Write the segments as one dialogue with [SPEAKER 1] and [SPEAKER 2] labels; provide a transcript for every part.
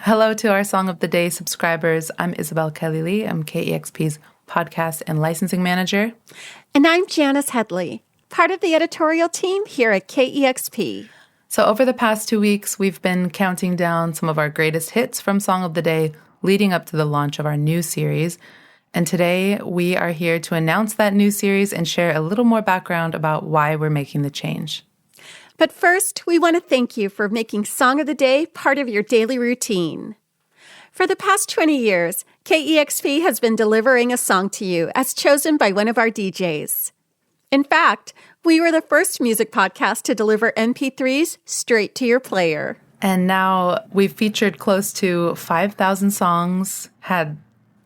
[SPEAKER 1] Hello to our Song of the Day subscribers. I'm Isabel Kelly-Lee. I'm KEXP's podcast and licensing manager.
[SPEAKER 2] And I'm Janice Headley, part of the editorial team here at KEXP.
[SPEAKER 1] So over the past 2 weeks, we've been counting down some of our greatest hits from Song of the Day leading up to the launch of our new series. And today we are here to announce that new series and share a little more background about why we're making the change.
[SPEAKER 2] But first, we want to thank you for making Song of the Day part of your daily routine. For the past 20 years, KEXP has been delivering a song to you as chosen by one of our DJs. In fact, we were the first music podcast to deliver MP3s straight to your player.
[SPEAKER 1] And now we've featured close to 5,000 songs, had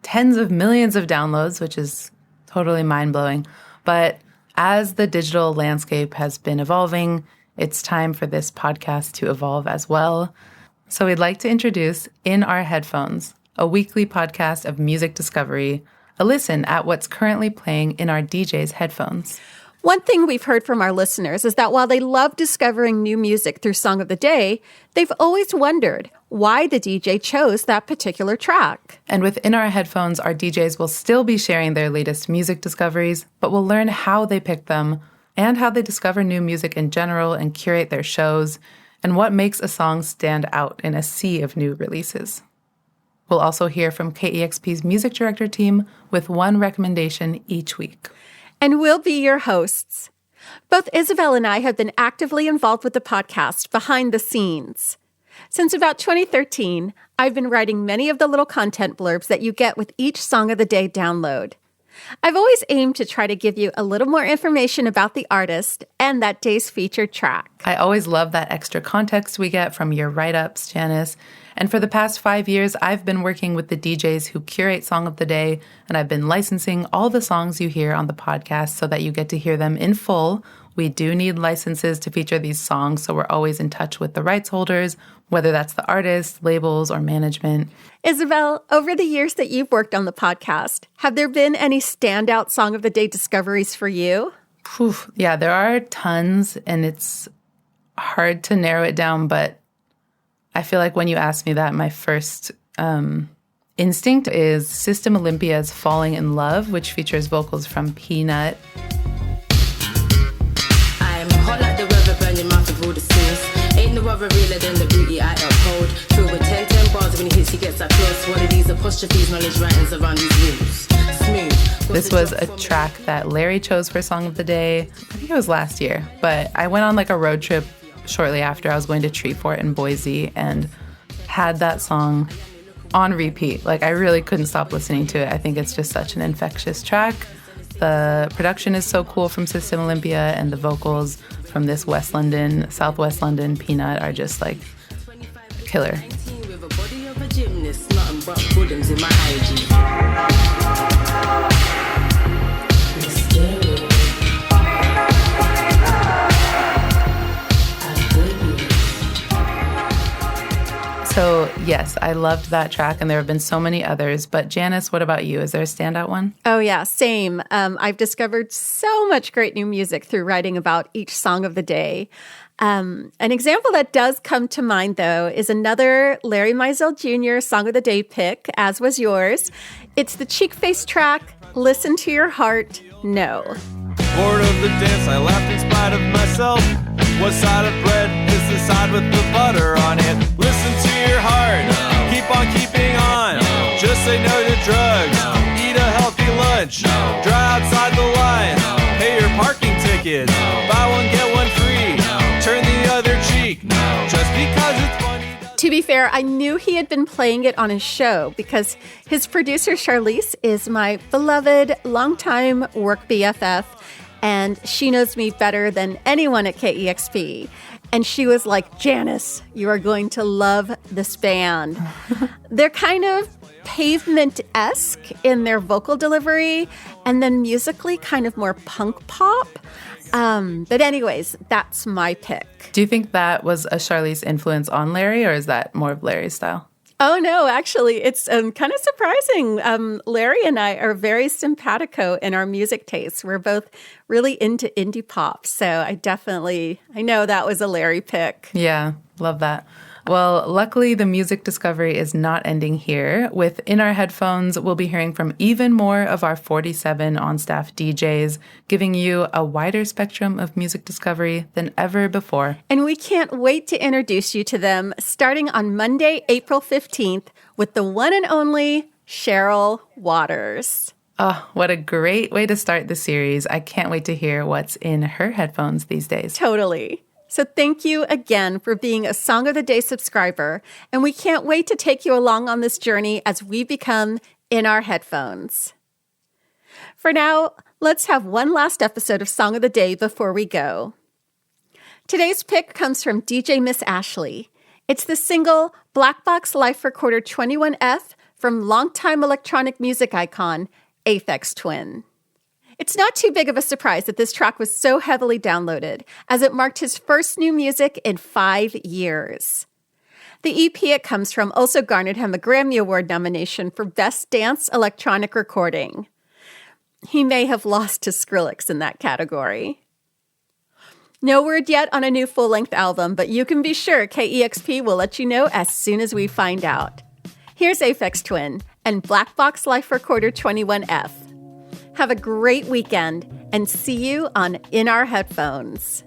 [SPEAKER 1] tens of millions of downloads, which is totally mind-blowing. But as the digital landscape has been evolving, it's time for this podcast to evolve as well. So we'd like to introduce In Our Headphones, a weekly podcast of music discovery, a listen at what's currently playing in our DJ's headphones.
[SPEAKER 2] One thing we've heard from our listeners is that while they love discovering new music through Song of the Day, they've always wondered why the DJ chose that particular track.
[SPEAKER 1] And within our headphones, our DJs will still be sharing their latest music discoveries, but we'll learn how they pick them and how they discover new music in general and curate their shows, and what makes a song stand out in a sea of new releases. We'll also hear from KEXP's music director team with one recommendation each week.
[SPEAKER 2] And we'll be your hosts. Both Isabel and I have been actively involved with the podcast behind the scenes. Since about 2013, I've been writing many of the little content blurbs that you get with each Song of the Day download. I've always aimed to try to give you a little more information about the artist and that day's featured track.
[SPEAKER 1] I always love that extra context we get from your write-ups, Janice. And for the past 5 years, I've been working with the DJs who curate Song of the Day, and I've been licensing all the songs you hear on the podcast so that you get to hear them in full. We do need licenses to feature these songs, so we're always in touch with the rights holders, whether that's the artists, labels, or management.
[SPEAKER 2] Isabel, over the years that you've worked on the podcast, have there been any standout Song of the Day discoveries for you?
[SPEAKER 1] Yeah, there are tons, and it's hard to narrow it down, but I feel like when you ask me that, my first instinct is System Olympia's Falling in Love, which features vocals from Peanut.
[SPEAKER 3] I'm hot like the weather, burn your mouth with all the sauce. Ain't no other realer than the beauty I uphold. Filled with 10 bars, when he hits, he gets that close. One of these apostrophes, knowledge writings around these rooms. Smooth.
[SPEAKER 1] This was a track that Larry chose for Song of the Day. I think it was last year, but I went on like a road trip shortly after. I was going to Treefort in Boise and had that song on repeat. Like, I really couldn't stop listening to it. I think it's just such an infectious track. The production is so cool from System Olympia, and the vocals from this Southwest London Peanut are just like killer. So, yes, I loved that track, and there have been so many others. But Janice, what about you? Is there a standout one?
[SPEAKER 2] Oh, yeah, same. I've discovered so much great new music through writing about each Song of the Day. An example that does come to mind, though, is another Larry Mizell Jr. Song of the Day pick, as was yours. It's the Cheek Face track, Listen to Your Heart, No.
[SPEAKER 4] Bored of the dance, I laughed in spite of myself. What side of bread is the side with the butter on it? Listen to your heart, no. Keep on keeping on, no. Just say no to drugs, no. Eat a healthy lunch, no. Drive outside the line, no. Pay your parking tickets, no. Buy one, get one free, no. Turn the other cheek, no. Just because it's funny.
[SPEAKER 2] To be fair, I knew he had been playing it on his show because his producer, Charlize, is my beloved longtime work BFF, and she knows me better than anyone at KEXP. And she was like, Janice, you are going to love this band. They're kind of Pavement-esque in their vocal delivery, and then musically kind of more punk pop. But anyways, that's my pick.
[SPEAKER 1] Do you think that was a Charlize influence on Larry, or is that more of Larry's style?
[SPEAKER 2] Oh, no, actually, it's kind of surprising. Larry and I are very simpatico in our music tastes. We're both really into indie pop. So I know that was a Larry pick.
[SPEAKER 1] Yeah, love that. Well, luckily, the music discovery is not ending here. With In Our Headphones, we'll be hearing from even more of our 47 on-staff DJs, giving you a wider spectrum of music discovery than ever before.
[SPEAKER 2] And we can't wait to introduce you to them starting on Monday, April 15th with the one and only Cheryl Waters.
[SPEAKER 1] Oh, what a great way to start the series. I can't wait to hear what's in her headphones these days.
[SPEAKER 2] Totally. So thank you again for being a Song of the Day subscriber, and we can't wait to take you along on this journey as we become In Our Headphones. For now, let's have one last episode of Song of the Day before we go. Today's pick comes from DJ Miss Ashley. It's the single Black Box Life Recorder 21F from longtime electronic music icon Aphex Twin. It's not too big of a surprise that this track was so heavily downloaded, as it marked his first new music in 5 years. The EP it comes from also garnered him a Grammy Award nomination for Best Dance Electronic Recording. He may have lost to Skrillex in that category. No word yet on a new full-length album, but you can be sure KEXP will let you know as soon as we find out. Here's Aphex Twin and Black Box Life Recorder 21F. Have a great weekend and see you on In Our Headphones.